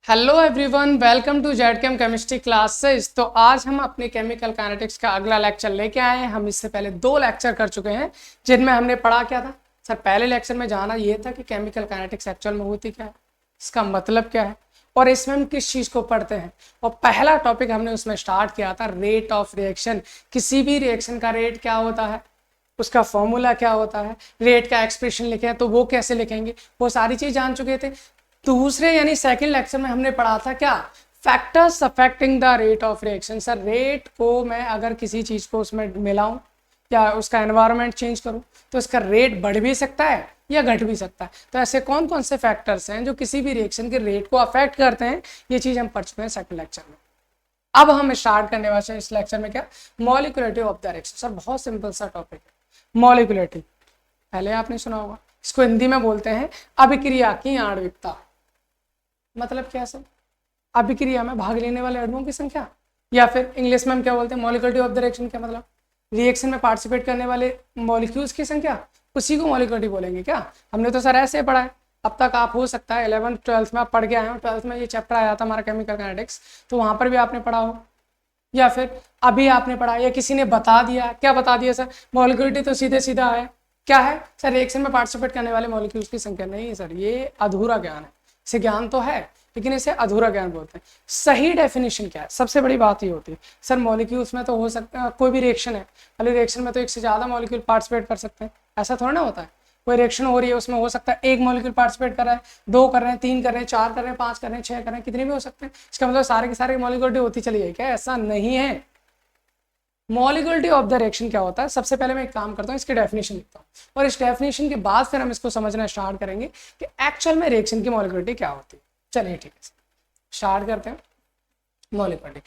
Hello everyone, welcome to Z chem chemistry classes. तो आज हम अपने केमिकल काइनेटिक्स का अगला लेक्चर लेके आए हैं। हम इससे पहले 2 लेक्चर कर चुके हैं जिनमें हमने पढ़ा क्या था सर। पहले लेक्चर में जाना ये था कि केमिकल काइनेटिक्स एक्चुअल में होती क्या है, इसका मतलब क्या है और इसमें हम किस चीज़ को पढ़ते हैं। और पहला टॉपिक हमने उसमें स्टार्ट किया था रेट ऑफ रिएक्शन। किसी भी रिएक्शन का रेट क्या होता है, उसका फॉर्मूला क्या होता है, रेट का एक्सप्रेशन लिखे हैं तो वो कैसे लिखेंगे, वो सारी चीज़ जान चुके थे। दूसरे यानी सेकंड लेक्चर में हमने पढ़ा था क्या, factors affecting the rate of reaction. Sir rate को मैं अगर किसी चीज़ को उसमें मिलाऊं या उसका एनवायरनमेंट चेंज करूं तो इसका रेट बढ़ भी सकता है या घट भी सकता है। तो ऐसे कौन कौन से फैक्टर्स हैं जो किसी भी रिएक्शन के रेट को अफेक्ट करते हैं, ये चीज़ हम पढ़ चुके हैं सेकंड लेक्चर में। अब हम स्टार्ट करने वाले हैं इस लेक्चर में क्या, molecularity of the reaction. Sir बहुत सिंपल सा टॉपिक है मॉलिक्यूलरिटी, पहले आपने सुना होगा। इसको हिंदी में बोलते हैं अभिक्रिया की आणविकता। मतलब क्या सर, अभिक्रिया में भाग लेने वाले अणुओं की संख्या, या फिर इंग्लिश में हम क्या बोलते हैं मॉलिक्यूलरिटी ऑफ द रिएक्शन। क्या मतलब, रिएक्शन में पार्टिसिपेट करने वाले मॉलिक्यूल्स की संख्या, उसी को मॉलिक्यूलरिटी बोलेंगे क्या। हमने तो सर ऐसे पढ़ा है अब तक। आप हो सकता है 11th 12th में आप पढ़ के आए हो, 12th में ये चैप्टर आया था हमारा केमिकल काइनेटिक्स, तो वहां पर भी आपने पढ़ा हो, या फिर अभी आपने पढ़ा या किसी ने बता दिया। क्या बता दिया सर, मॉलिक्यूलरिटी तो सीधे सीधा है क्या है सर, रिएक्शन में पार्टिसिपेट करने वाले मॉलिक्यूल्स की संख्या। नहीं है सर, ये अधूरा ज्ञान है। इसे ज्ञान तो है लेकिन इसे अधूरा ज्ञान बोलते हैं। सही डेफिनेशन क्या है, सबसे बड़ी बात ये होती है सर, मॉलिक्यूल्स में तो हो सकता है कोई भी रिएक्शन है, वाली रिएक्शन में तो एक से ज़्यादा मॉलिक्यूल पार्टिसिपेट कर सकते हैं, ऐसा थोड़ा ना होता है। कोई रिएक्शन हो रही है उसमें हो सकता है एक मॉलिक्यूल पार्टिसिपेट कर रहा है, 2 कर रहे हैं, 3 कर रहे हैं, 4 कर रहे हैं, 5 कर रहे हैं, 6 कर रहे हैं, कितने भी हो सकते हैं। इसका मतलब सारे के सारे मॉलिक्यूलरिटी होती चली है क्या, ऐसा नहीं है। मॉलिक्यूलरिटी ऑफ द रिएक्शन क्या होता है, सबसे पहले मैं एक काम करता हूँ, इसकी डेफिनेशन लिखता हूँ और इस डेफिनेशन के बाद फिर हम इसको समझना स्टार्ट करेंगे कि एक्चुअल में रिएक्शन की मॉलिक्यूलरिटी क्या होती है। चलिए ठीक है, स्टार्ट करते हैं। मॉलिक्यूलरिटी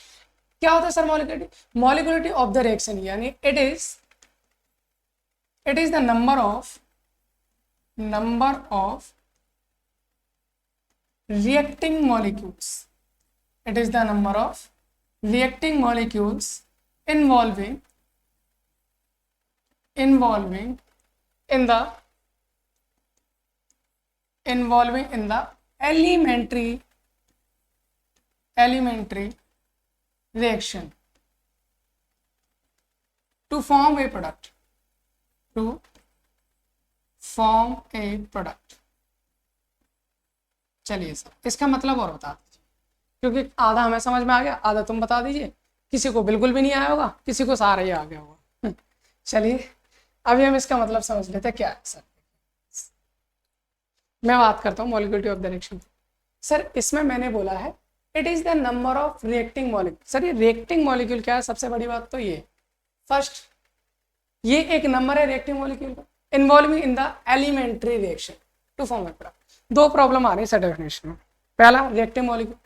क्या होता है sir, molecularity, molecularity of the reaction यानी it is the number of reacting molecules. It is the number of reacting molecules involving in the elementary reaction to form a product. चलिए sir, इसका मतलब और बता दीजिए, क्योंकि आधा हमें समझ में आ गया, आधा तुम बता दीजिए। किसी को बिल्कुल भी नहीं आया होगा, किसी को सारा ही आ गया होगा। चलिए अभी हम इसका मतलब समझ लेते हैं क्या है सर। मैं बात करता हूँ molecularity of the reaction. Sir इसमें मैंने बोला है it is the number of reacting molecule. Sir ये रिएक्टिंग मॉलिक्यूल क्या है, सबसे बड़ी बात तो ये फर्स्ट, ये एक नंबर है रिएक्टिंग मॉलिक्यूल का involving in the elementary reaction to form a product. 2 problem आ रही है सर डेफिनेशन में। पहला रिएक्टिव मॉलिक्यूल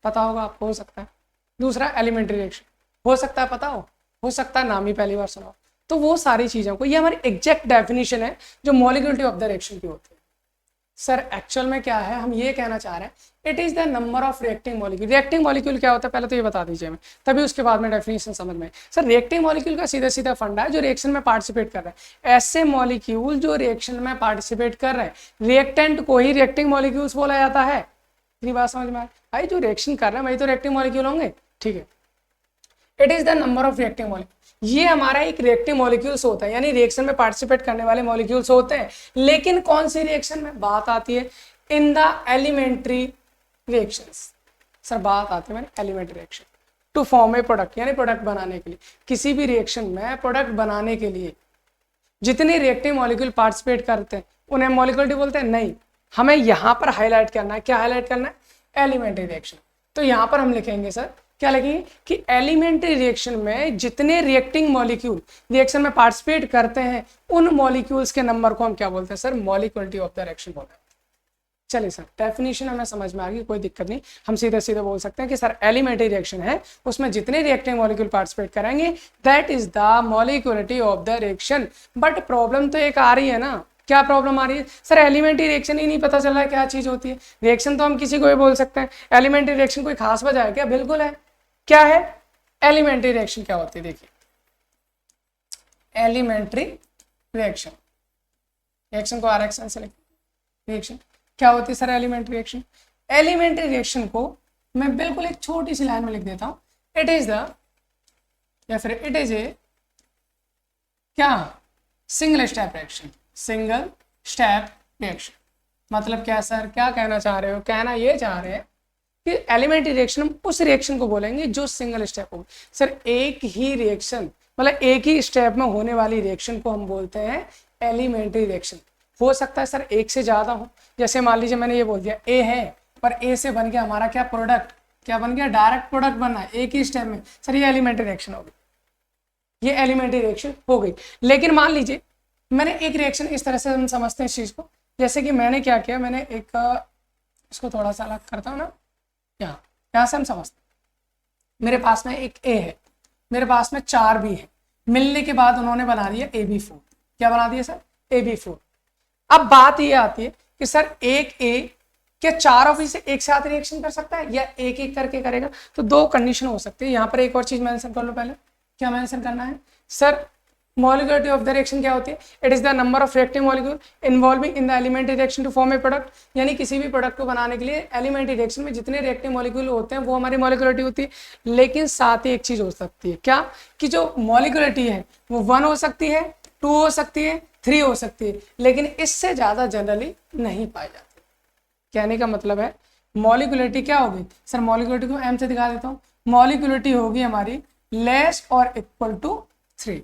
पता होगा आपको, हो सकता है। दूसरा एलिमेंट्री रिएक्शन, हो सकता है पता हो सकता है नाम ही पहली बार सुना हो। तो वो सारी चीज़ों को, ये हमारी एग्जैक्ट डेफिनेशन है जो मॉलिक्यूलरिटी ऑफ द रिएक्शन की होती है। सर एक्चुअल में क्या है, हम ये कहना चाह रहे हैं it is the number of reacting molecule. Reacting molecule क्या होता है पहले तो ये बता दीजिए हमें, तभी उसके बाद में डेफिनेशन समझ में। सर रिएक्टिंग मॉलिक्यूल का सीधा सीधा फंडा है जो रिएक्शन में पार्टिसिपेट कर रहे हैं। ऐसे मॉलिक्यूल जो रिएक्शन में पार्टिसिपेट कर रहे हैं, रिएक्टेंट को ही रिएक्टिंग मॉलिक्यूल्स बोला जाता है। इतनी बात समझ में आए भाई, जो रिएक्शन कर रहे हैं वही तो रिएक्टिंग मॉलिक्यूल होंगे, ठीक है। It is the number of reacting molecule, ये हमारा एक रिएक्टिव मॉलिक्यूल्स होता है, यानी रिएक्शन में पार्टिसिपेट करने वाले मॉलिक्यूल्स होते हैं। लेकिन कौन सी रिएक्शन में, बात आती है in the elementary reactions. Sir बात आती है मैंने elementary reaction to form a product, यानी प्रोडक्ट बनाने के लिए। किसी भी रिएक्शन में प्रोडक्ट बनाने के लिए जितने रिएक्टिव मॉलिक्यूल पार्टिसिपेट करते हैं उन्हें मॉलिक्यूलरिटी बोलते हैं। नहीं, हमें यहाँ पर हाईलाइट करना है, क्या हाईलाइट करना है, एलिमेंट्री रिएक्शन। तो यहाँ पर हम लिखेंगे सर, क्या लिखेंगे कि एलिमेंट्री रिएक्शन में जितने रिएक्टिंग मॉलिक्यूल रिएक्शन में पार्टिसिपेट करते हैं उन मॉलिक्यूल्स के नंबर को हम क्या बोलते हैं sir, molecularity of the reaction बोलते हैं। चलिए सर डेफिनेशन हमें समझ में आ गई, कोई दिक्कत नहीं। हम सीधे सीधे बोल सकते हैं कि सर एलिमेंट्री रिएक्शन है, उसमें जितने रिएक्टिंग मॉलिक्यूल पार्टिसिपेट करेंगे that is the molecularity of the reaction. But problem तो एक आ रही है ना, क्या प्रॉब्लम आ रही है सर, एलिमेंट्री रिएक्शन ही नहीं पता चल रहा है क्या चीज होती है। रिएक्शन तो हम किसी को भी बोल सकते हैं, एलिमेंट्री रिएक्शन कोई खास वजह है क्या, बिल्कुल है। क्या है एलिमेंट्री रिएक्शन, क्या होती है देखिए, एलिमेंट्री रिएक्शन, रिएक्शन को RX से लिखते हैं। रिएक्शन क्या होती है sir, elementary reaction. Elementary reaction को मैं बिल्कुल एक छोटी सी लाइन में लिख देता हूँ, इट इज द, या फिर इट इज ए क्या, single step reaction, single step reaction. मतलब क्या सर, क्या कहना चाह रहे हो? कहना ये चाह रहे हैं कि एलिमेंट्री रिएक्शन हम उस रिएक्शन को बोलेंगे जो सिंगल स्टेप हो। सर एक ही रिएक्शन, मतलब एक ही स्टेप में होने वाली रिएक्शन को हम बोलते हैं एलिमेंट्री रिएक्शन। हो सकता है सर एक से ज्यादा हो, जैसे मान लीजिए मैंने ये बोल दिया ए है, पर ए से बन गया हमारा क्या, प्रोडक्ट, क्या बन गया, डायरेक्ट प्रोडक्ट बनना है एक ही स्टेप में, सर ये एलिमेंट्री रिएक्शन होगी, ये एलिमेंट्री रिएक्शन हो गई। लेकिन मान लीजिए मैंने एक रिएक्शन, इस तरह से हम समझते हैं इस चीज को, जैसे कि मैंने क्या किया, मैंने एक, इसको थोड़ा सा अलग करता हूँ ना, यहाँ से हम समझते हैं, मेरे पास में एक ए है, मेरे पास में 4 बी है, मिलने के बाद उन्होंने बना दिया AB4। क्या बना दिया सर, AB4। अब बात ये आती है कि सर एक ए क्या 4 ऑफ से एक साथ रिएक्शन कर सकता है या एक एक करके करेगा? तो 2 कंडीशन हो सकती है। यहाँ पर एक और चीज मेंशन कर लो पहले, क्या मेंशन करना है sir, molecularity of the reaction क्या होती है, it is the number of reactive molecule involving in the elementary reaction to form a product. यानी किसी भी प्रोडक्ट को बनाने के लिए एलिमेंट्री रिएक्शन में जितने रिएक्टिव मॉलिक्यूल होते हैं वो हमारी मॉलिक्यूलरिटी होती है। लेकिन साथ ही एक चीज हो सकती है, क्या, कि जो मॉलिक्यूलरिटी है वो 1 हो सकती है, 2 हो सकती है, 3 हो सकती है, लेकिन इससे ज्यादा जनरली नहीं पाई जाती। कहने का मतलब है मॉलिक्यूलरिटी क्या होगी सर, मॉलिक्यूलरिटी को m से दिखा देता हूँ, मॉलिक्यूलरिटी होगी हमारी लेस और इक्वल टू 3।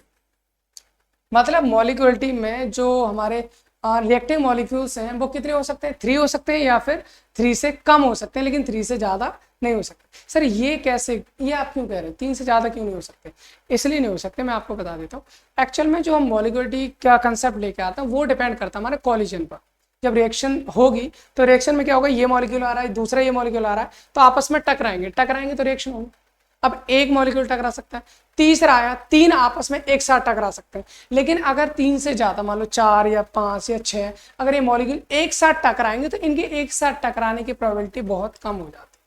मतलब मॉलिक्यूलरिटी में जो हमारे रिएक्टिव मॉलिक्यूल्स हैं वो कितने हो सकते हैं, 3 हो सकते हैं या फिर 3 से कम हो सकते हैं, लेकिन 3 से ज्यादा नहीं हो सकते। सर ये कैसे, ये आप क्यों कह रहे हो 3 से ज्यादा क्यों नहीं हो सकते? इसलिए नहीं हो सकते, मैं आपको बता देता हूँ। एक्चुअल में जो हम मॉलिक्यूलरिटी का कंसेप्ट लेके आते हैं वो डिपेंड करता है हमारे कॉलिजन पर। जब रिएक्शन होगी तो रिएक्शन में क्या होगा, ये मॉलिक्यूल आ रहा है, दूसरा ये मॉलिक्यूल आ रहा है, तो आपस में टकराएंगे, टकराएंगे तो रिएक्शन होगी। अब एक मॉलिक्यूल टकरा सकता है, तीसरा आया, 3 आपस में एक साथ टकरा सकते हैं। लेकिन अगर 3 से ज्यादा, मान लो 4 या 5 या 6, अगर ये मॉलिक्यूल एक साथ टकराएंगे तो इनके एक साथ टकराने की प्रोबेबिलिटी बहुत कम हो जाती है।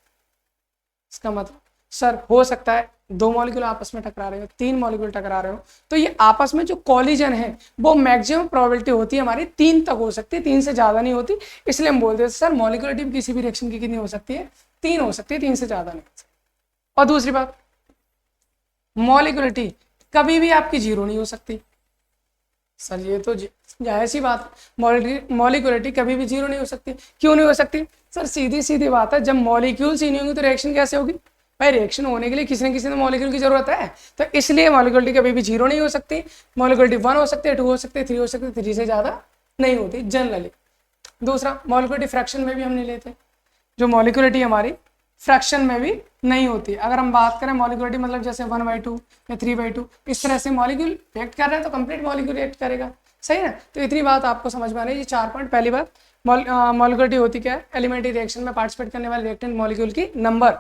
इसका मतलब सर हो सकता है 2 मॉलिक्यूल आपस में टकरा रहे हो, 3 मॉलिक्यूल टकरा रहे हो, तो ये आपस में जो कॉलिजन है वो मैक्सिमम प्रोबेबिलिटी होती है हमारी 3 तक हो सकती है, 3 से ज्यादा नहीं होती। इसलिए हम बोलते हैं सर मॉलिक्यूलरिटी किसी भी रिएक्शन की कितनी हो सकती है, 3 हो सकती है, 3 से ज्यादा नहीं हो सकती। और दूसरी बात, मॉलिक्यूलरिटी कभी भी आपकी 0 नहीं हो सकती। सर ये तो जाहिर सी बात, मॉलिक्यूलरिटी कभी भी 0 नहीं हो सकती। क्यों नहीं हो सकती सर, सीधी सीधी बात है, जब मॉलिक्यूल्स ही नहीं होंगे तो रिएक्शन कैसे होगी? भाई रिएक्शन होने के लिए किसी न किसी ने मॉलिक्यूल की जरूरत है, तो इसलिए मॉलिक्यूलरिटी कभी भी 0 नहीं हो सकती। मॉलिक्यूलरिटी 1 हो सकती है, 2 हो सकती है, 3 हो सकती है, 3 से ज्यादा नहीं होती जनरली। दूसरा, मॉलिक्यूलरिटी फ्रैक्शन में भी हम नहीं लेते, जो मॉलिक्यूलरिटी हमारी फ्रैक्शन में भी नहीं होती। अगर हम बात करें मॉलिक्यूलरिटी मतलब जैसे 1/2 या 3/2, इस तरह से मॉलिक्यूल रिएक्ट कर रहे हैं तो कंप्लीट मॉलिक्यूल रिएक्ट करेगा, सही ना? तो इतनी बात आपको समझ में आ रही है। ये 4 पॉइंट। पहली बात, मॉलिक्यूलरिटी होती क्या है, एलिमेंट्री रिएक्शन में पार्टिसिपेट करने वाले रिएक्टेंट मॉलिक्यूल की नंबर।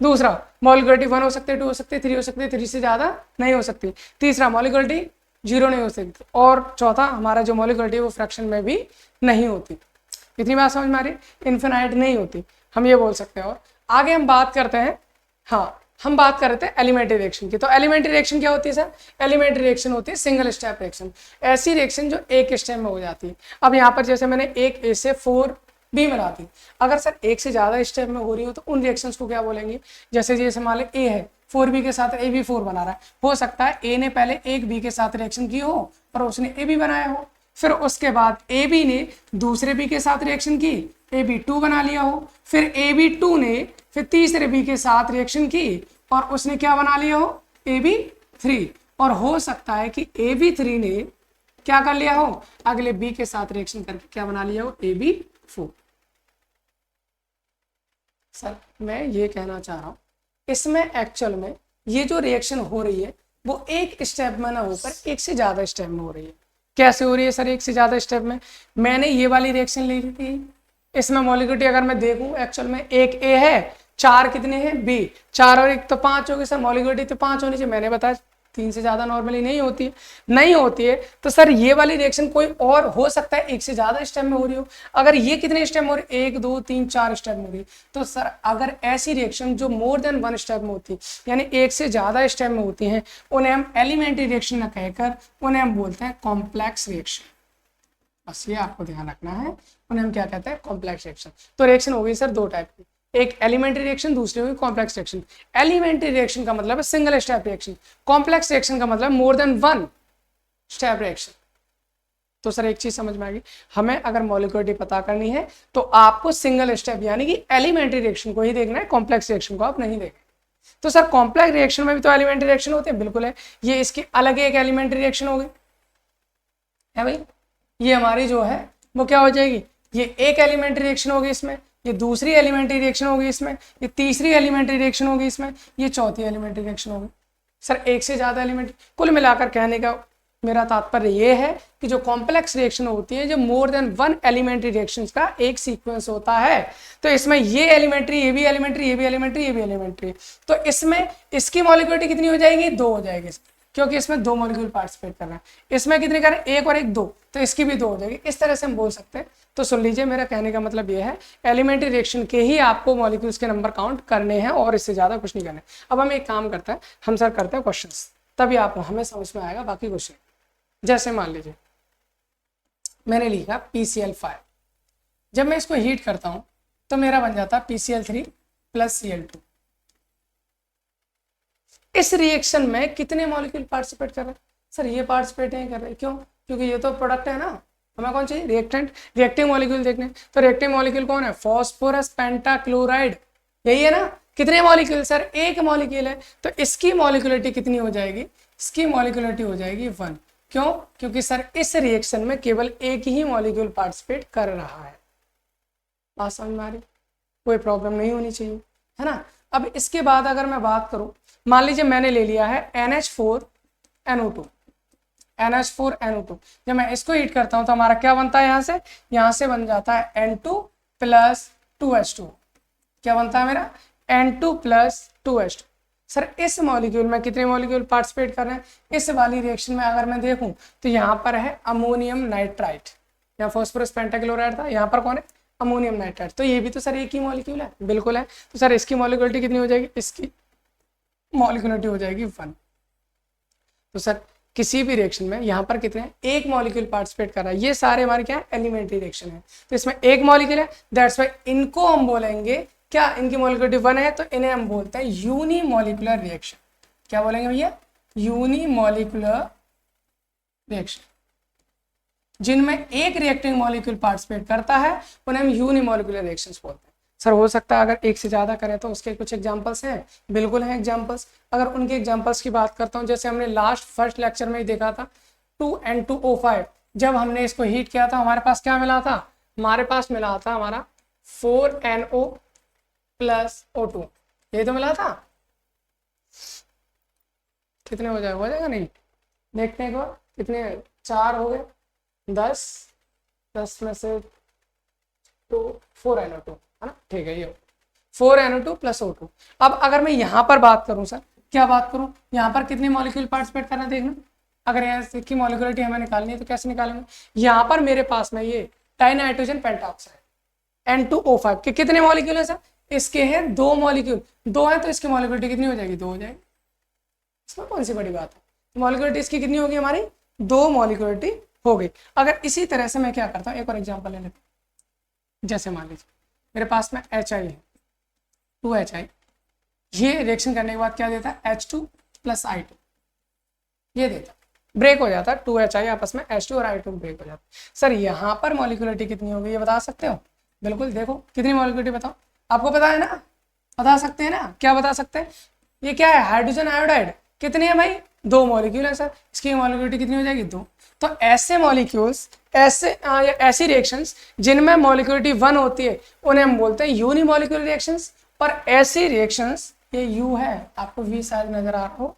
दूसरा, मॉलिक्यूलरिटी 1 हो सकती है, 2 हो सकती है, 3 हो सकती है, 3 से ज्यादा नहीं हो सकती। तीसरा, मॉलिक्यूलरिटी 0 नहीं हो सकती। और चौथा, हमारा जो मॉलिक्यूलरिटी है वो फ्रैक्शन में भी नहीं होती। इतनी बात समझ में आ रही है, इन्फिनाइट नहीं होती, हम ये बोल सकते हैं। और आगे हम बात करते हैं, हाँ हम बात कर रहे थे एलिमेंट्री रिएक्शन की। तो एलिमेंट्री रिएक्शन क्या होती है सर, एलिमेंट्री रिएक्शन होती है सिंगल स्टेप रिएक्शन, ऐसी रिएक्शन जो एक स्टेप में हो जाती है। अब यहाँ पर जैसे मैंने एक ए से 4 बी बना दी, अगर सर एक से ज्यादा स्टेप में हो रही हो तो उन रिएक्शंस को क्या बोलेंगे? जैसे मान लें ए है, 4b के साथ AB4 बना रहा है, हो सकता है ए ने पहले एक बी के साथ रिएक्शन की हो और उसने AB बनाया हो, फिर उसके बाद AB ने दूसरे बी के साथ रिएक्शन की, AB2 बना लिया हो, फिर AB2 ने फिर तीसरे बी के साथ रिएक्शन की और उसने क्या बना लिया हो, AB3। और हो सकता है कि AB3 ने क्या कर लिया हो, अगले बी के साथ रिएक्शन करके क्या बना लिया हो, AB4। सर मैं ये कहना चाह रहा हूं, इसमें एक्चुअल में ये जो रिएक्शन हो रही है वो एक स्टेप में ना होकर एक से ज्यादा स्टेप में हो रही है। कैसे हो रही है सर एक से ज्यादा स्टेप में? मैंने ये वाली रिएक्शन ली थी, इसमें मॉलिक्यूलरिटी अगर मैं देखूं एक्चुअल में एक ए है, 4 कितने हैं बी, 4 और 1 तो 5 हो गए सर, मॉलिक्यूलरिटी तो 5 होनी चाहिए। मैंने बताया 3 से ज्यादा नॉर्मली नहीं होती है, नहीं होती है। तो सर ये वाली रिएक्शन कोई और हो सकता है एक से ज्यादा स्टेप में हो रही हो। अगर ये कितने स्टेप में हो रही है, 1 2 3 4 स्टेप में हो रही है, तो सर अगर ऐसी रिएक्शन जो मोर देन 1 स्टेप में होती है, यानी एक से ज्यादा स्टेप में होती है, उन्हें हम एलिमेंट्री रिएक्शन न कहकर उन्हें हम बोलते हैं कॉम्प्लेक्स रिएक्शन। बस ये आपको ध्यान रखना है, उन्हें हम क्या कहते हैं, कॉम्प्लेक्स रिएक्शन। तो रिएक्शन हो गई सर 2 टाइप की, एक एलिमेंट्री रिएक्शन, दूसरी होगी कॉम्प्लेक्स रिएक्शन। एलिमेंट्री रिएक्शन का मतलब है single step reaction, complex reaction का मतलब मोर देन वन स्टेप रिएक्शन। तो सर एक चीज समझ में आ गई, हमें अगर मॉलिक्यूलरिटी पता करनी है तो आपको सिंगल स्टेप यानी कि एलिमेंट्री रिएक्शन को ही देखना है, कॉम्प्लेक्स रिएक्शन को आप नहीं देखना। तो सर कॉम्प्लेक्स रिएक्शन में भी तो एलिमेंट्री रिएक्शन होते हैं, बिल्कुल है। ये इसकी अलग एक एलिमेंट्री रिएक्शन होगी है भाई, ये हमारी जो है वो क्या हो जाएगी, ये एक एलिमेंट्री रिएक्शन होगी इसमें, ये दूसरी एलिमेंट्री रिएक्शन होगी इसमें, ये तीसरी एलिमेंट्री रिएक्शन होगी इसमें, ये चौथी एलिमेंट्री रिएक्शन होगी। सर एक से ज्यादा एलिमेंट्री, कुल मिलाकर कहने का मेरा तात्पर्य ये है कि जो कॉम्प्लेक्स रिएक्शन होती है, जो more than one elementary reactions का एक सीक्वेंस होता है। तो इसमें ये एलिमेंट्री, ये भी एलिमेंट्री, ये भी एलिमेंट्री, ये भी एलिमेंट्री, तो इसमें इसकी मॉलिक्यूलरिटी कितनी हो जाएगी, 2 हो जाएगी, क्योंकि इसमें 2 मॉलिक्यूल पार्टिसिपेट कर रहे हैं। इसमें कितने कर, 1 और 1 2, तो इसकी भी 2 हो जाएगी। इस तरह से हम बोल सकते हैं। तो सुन लीजिए, मेरा कहने का मतलब ये है, एलिमेंट्री रिएक्शन के ही आपको मॉलिक्यूल्स के नंबर काउंट करने हैं और इससे ज्यादा कुछ नहीं करना है। अब हम एक काम करते हैं, हम सर करते हैं क्वेश्चंस, तभी आप हमें समझ में आएगा बाकी क्वेश्चन। जैसे मान लीजिए मैंने लिखा PCl5, जब मैं इसको हीट करता हूं तो मेरा बन जाता PCl3 प्लस Cl2। इस रिएक्शन में कितने मॉलिक्यूल पार्टिसिपेट कर रहे हैं, सर ये पार्टिसिपेट नहीं कर रहे, क्यों, क्योंकि ये तो प्रोडक्ट है ना, हमें कौन चाहिए, रिएक्टेंट, रिएक्टिव मॉलिक्यूल देखने। तो रिएक्टिव मॉलिक्यूल कौन है, फास्फोरस पेंटाक्लोराइड, यही है ना। कितने मॉलिक्यूल, सर एक मॉलिक्यूल है, तो इसकी मॉलिक्यूलरिटी कितनी हो जाएगी, इसकी मॉलिक्यूलरिटी हो जाएगी 1। क्यों, क्योंकि सर इस रिएक्शन में केवल एक ही मॉलिक्यूल पार्टिसिपेट कर रहा है। बात समझ में आ रही, कोई प्रॉब्लम नहीं होनी चाहिए, है ना। अब इसके बाद अगर मैं बात करूं, मान लीजिए मैंने ले लिया है NH4NO2, NH4NO2, जब मैं इसको हीट करता हूं तो हमारा क्या बनता है, यहां से बन जाता है N2 प्लस 2H2। क्या बनता है मेरा, N2 प्लस 2H2। सर इस मॉलिक्यूल में कितने मॉलिक्यूल पार्टिसिपेट कर रहे हैं, इस वाली रिएक्शन में अगर मैं देखूं तो यहाँ पर है अमोनियम नाइट्राइट, यहाँ फॉस्फोरस पेंटाक्लोराइड था, यहाँ पर कौन है, अमोनियम नाइट्राइट। तो ये भी तो सर एक ही मॉलिक्यूल है, बिल्कुल है। तो सर इसकी मॉलिक्यूलरिटी कितनी हो जाएगी, इसकी मॉलिक्यूलरिटी हो जाएगी 1। तो सर किसी भी रिएक्शन में यहाँ पर कितने हैं, एक मॉलिक्यूल पार्टिसिपेट कर रहा है, ये सारे हमारे क्या है, एलिमेंट्री रिएक्शन है। तो इसमें एक मॉलिक्यूल है, दैट्स वाई इनको हम बोलेंगे क्या, इनकी मॉलिक्यूलरिटी 1 है, तो इन्हें हम बोलते हैं यूनिमॉलिक्यूलर रिएक्शन। क्या बोलेंगे भैया, यूनिमॉलिक्यूलर रिएक्शन। जिनमें एक रिएक्टिंग मॉलिक्यूल पार्टिसिपेट करता है उन्हें हम यूनिमॉलिक्यूलर रिएक्शंस बोलते हैं। सर हो सकता है अगर एक से ज्यादा करें तो उसके कुछ एग्जांपल्स हैं, बिल्कुल हैं एग्जांपल्स। अगर उनके एग्जांपल्स की बात करता हूं, जैसे हमने फर्स्ट लेक्चर में ही देखा था 2N2O5, जब हमने इसको हीट किया था हमारे पास क्या मिला था, हमारे पास मिला था हमारा 4NO प्लस O2, यही तो मिला था। कितने हो जाएगा नहीं, देखते हैं एक बार, कितने 4 हो गए, 10 में से 4NO2 है ना, ठीक है, ये 4NO2 प्लस O2। अब अगर मैं यहाँ पर बात करूं सर, क्या बात करूं, यहाँ पर कितने मॉलिक्यूल पार्टिसिपेट करना देखना। अगर यहाँ की मॉलिक्यूलरिटी हमें निकालनी है तो कैसे निकालेंगे, यहाँ पर मेरे पास में ये डाइनाइट्रोजन पेंटॉक्साइड N2O5 के कितने मॉलिक्यूल है सर, इसके हैं 2 मॉलिक्यूल, 2 है तो इसकी मॉलिक्यूलरिटी कितनी हो जाएगी, 2 हो जाएगी। इसमें कौन सी बड़ी बात है, मॉलिक्यूलरिटी इसकी कितनी होगी, हमारी 2 मॉलिक्यूलरिटी हो गई। अगर इसी तरह से मैं क्या करता हूँ, एक और एग्जांपल ले लेते हैं। जैसे मान लीजिए मेरे पास में HI है, 2HI, ये रिएक्शन करने के बाद क्या देता है, H2 प्लस I2, ये देता है, ब्रेक हो जाता है 2HI आपस में, H2 और I2 ब्रेक हो जाता है। सर यहाँ पर मॉलिक्यूलरिटी कितनी होगी, ये बता सकते हो, बिल्कुल देखो कितनी मॉलिक्यूलरिटी बताओ, आपको पता है ना, बता सकते हैं ना, क्या बता सकते हैं, ये क्या है, हाइड्रोजन आयोडाइड, कितने है भाई, 2 मॉलिक्यूल है सर, इसकी मॉलिक्यूलरिटी कितनी हो जाएगी, 2। तो ऐसे मॉलिक्यूल्स, ऐसी रिएक्शंस जिनमें मॉलिक्यूलरिटी 1 होती है उन्हें हम बोलते हैं यूनिमॉलिक्यूलर रिएक्शंस। और ऐसी रिएक्शंस, ये U है, आपको V शायद नजर आ रहा हो,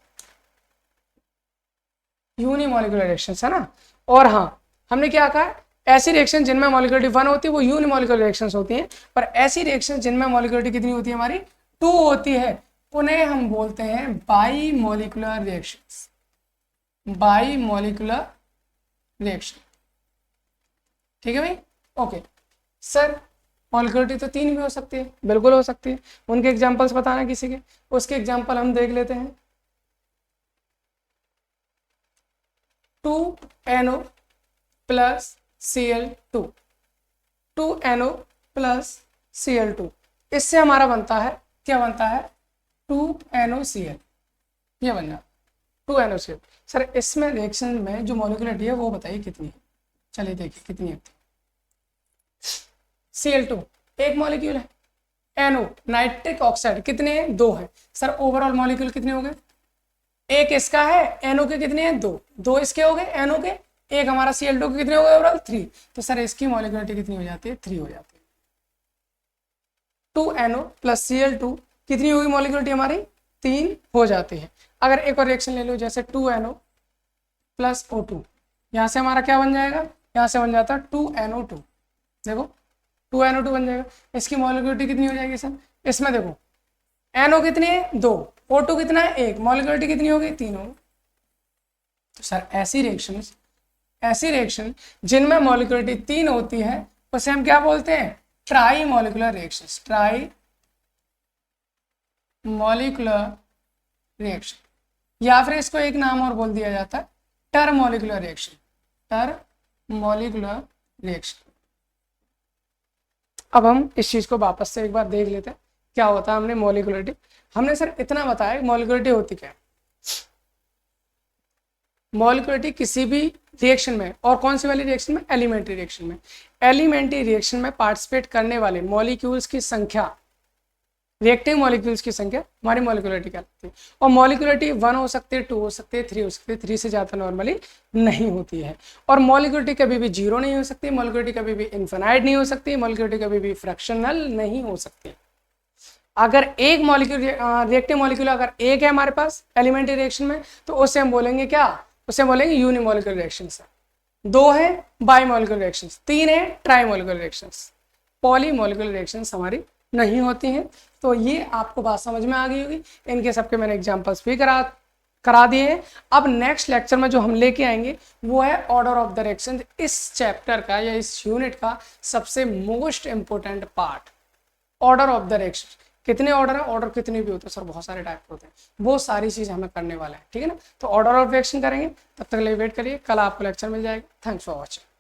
यूनिमॉलिक्यूलर रिएक्शंस है ना। और हाँ, हमने क्या कहा, ऐसी रिएक्शन जिनमें मॉलिक्यूलरिटी 1 होती है वो यूनिमॉलिक्यूलर रिएक्शंस होती हैं, पर ऐसी रिएक्शन जिनमें मॉलिक्यूलरिटी कितनी होती है, हमारी 2 होती है, उन्हें हम बोलते हैं by molecular reactions, by molecular reaction. ठीक है भाई, ओके। सर मॉलिक्यूलरिटी तो 3 भी हो सकती है, बिल्कुल हो सकती है, उनके एग्जांपल्स बताना किसी के, उसके एग्जांपल हम देख लेते हैं। 2NO plus Cl2, 2NO plus Cl2, इससे हमारा बनता है, क्या बनता है, 2NOCl, ये बन जाता 2NOCl। सर इसमें रिएक्शन में जो मॉलिक्यूलरिटी है वो बताइए कितनी है, चलिए देखिए कितनी है। Cl2 एक मॉलिक्यूल है, NO नाइट्रिक ऑक्साइड कितने हैं, 2 है। सर ओवरऑल मॉलिक्यूल कितने हो गए, एक इसका है, NO के कितने हैं, 2, 2 इसके हो गए NO के, एक हमारा Cl2 के कितने हो गए ओवरऑल, 3। तो सर इसकी मॉलिक्यूलरिटी कितनी हो जाती है, 3 हो जाती है। 2NO प्लस Cl2 कितनी होगी मॉलिक्यूलरिटी हमारी, 3 हो जाती है। अगर एक और रिएक्शन ले लो जैसे 2NO प्लस O2, यहाँ से हमारा क्या बन जाएगा, यहाँ से बन जाता है 2NO2, देखो 2NO2 बन जाएगा। इसकी मॉलिक्यूलरिटी कितनी हो जाएगी सर, इसमें देखो NO कितनी है, 2, O2 कितना है, 1, मॉलिक्यूलरिटी कितनी होगी, 3 होगी। तो सर ऐसी रिएक्शन जिनमें मॉलिक्यूलरिटी 3 होती है उसे हम क्या बोलते हैं, try molecular reactions, try molecular reaction, या फिर इसको एक नाम और बोल दिया जाता है टर मॉलिकुलर रिएक्शन, टर मॉलिकुलर रिएक्शन। अब हम इस चीज को वापस से एक बार देख लेते हैं क्या होता है। हमने मॉलिक्यूलरिटी, हमने सर इतना बताया मॉलिक्यूलरिटी होती क्या है। मॉलिक्यूलरिटी किसी भी रिएक्शन में, और कौन सी वाली रिएक्शन में, एलिमेंट्री रिएक्शन में, एलिमेंट्री रिएक्शन में पार्टिसिपेट करने वाले मॉलिक्यूल्स की संख्या, रिएक्टिव मॉलिक्यूल्स की संख्या हमारी मॉलिक्यूलरिटी कहलाती है। और मॉलिक्यूलरिटी 1 हो सकती है, 2 हो सकती है, 3 हो सकती है, 3 से ज़्यादा नॉर्मली नहीं होती है। और मॉलिक्यूलरिटी कभी भी 0 नहीं हो सकती, मॉलिक्यूलरिटी कभी भी इन्फिनाइट नहीं हो सकती, मॉलिक्यूलरिटी कभी भी फ्रैक्शनल नहीं हो सकती। अगर एक मॉलिक्यूल, रिएक्टिव मॉलिक्यूल अगर एक है हमारे पास एलिमेंट्री रिएक्शन में, तो उसे हम बोलेंगे क्या, उसे बोलेंगे यूनिमॉलिक्यूलर रिएक्शंस। 2 है बाईमॉलिक्यूलर रिएक्शंस, 3 है ट्राईमॉलिक्यूलर रिएक्शंस, पॉलीमॉलिक्यूलर रिएक्शंस हमारी नहीं होती हैं। तो ये आपको बात समझ में आ गई होगी। इनके सबके मैंने एग्जांपल्स भी करा दिए हैं। अब नेक्स्ट लेक्चर में जो हम लेके आएंगे वो है ऑर्डर ऑफ द रिएक्शन, इस चैप्टर का या इस यूनिट का सबसे most important part, order of the reaction. कितने ऑर्डर है, ऑर्डर कितने भी होते हैं सर, बहुत सारे टाइप होते हैं, वो सारी चीज़ हमें करने वाला है, ठीक है ना। तो ऑर्डर ऑफ रिएक्शन करेंगे, तब तक के लिए वेट करिए, कल आपको लेक्चर मिल जाएगा। Thanks for watching.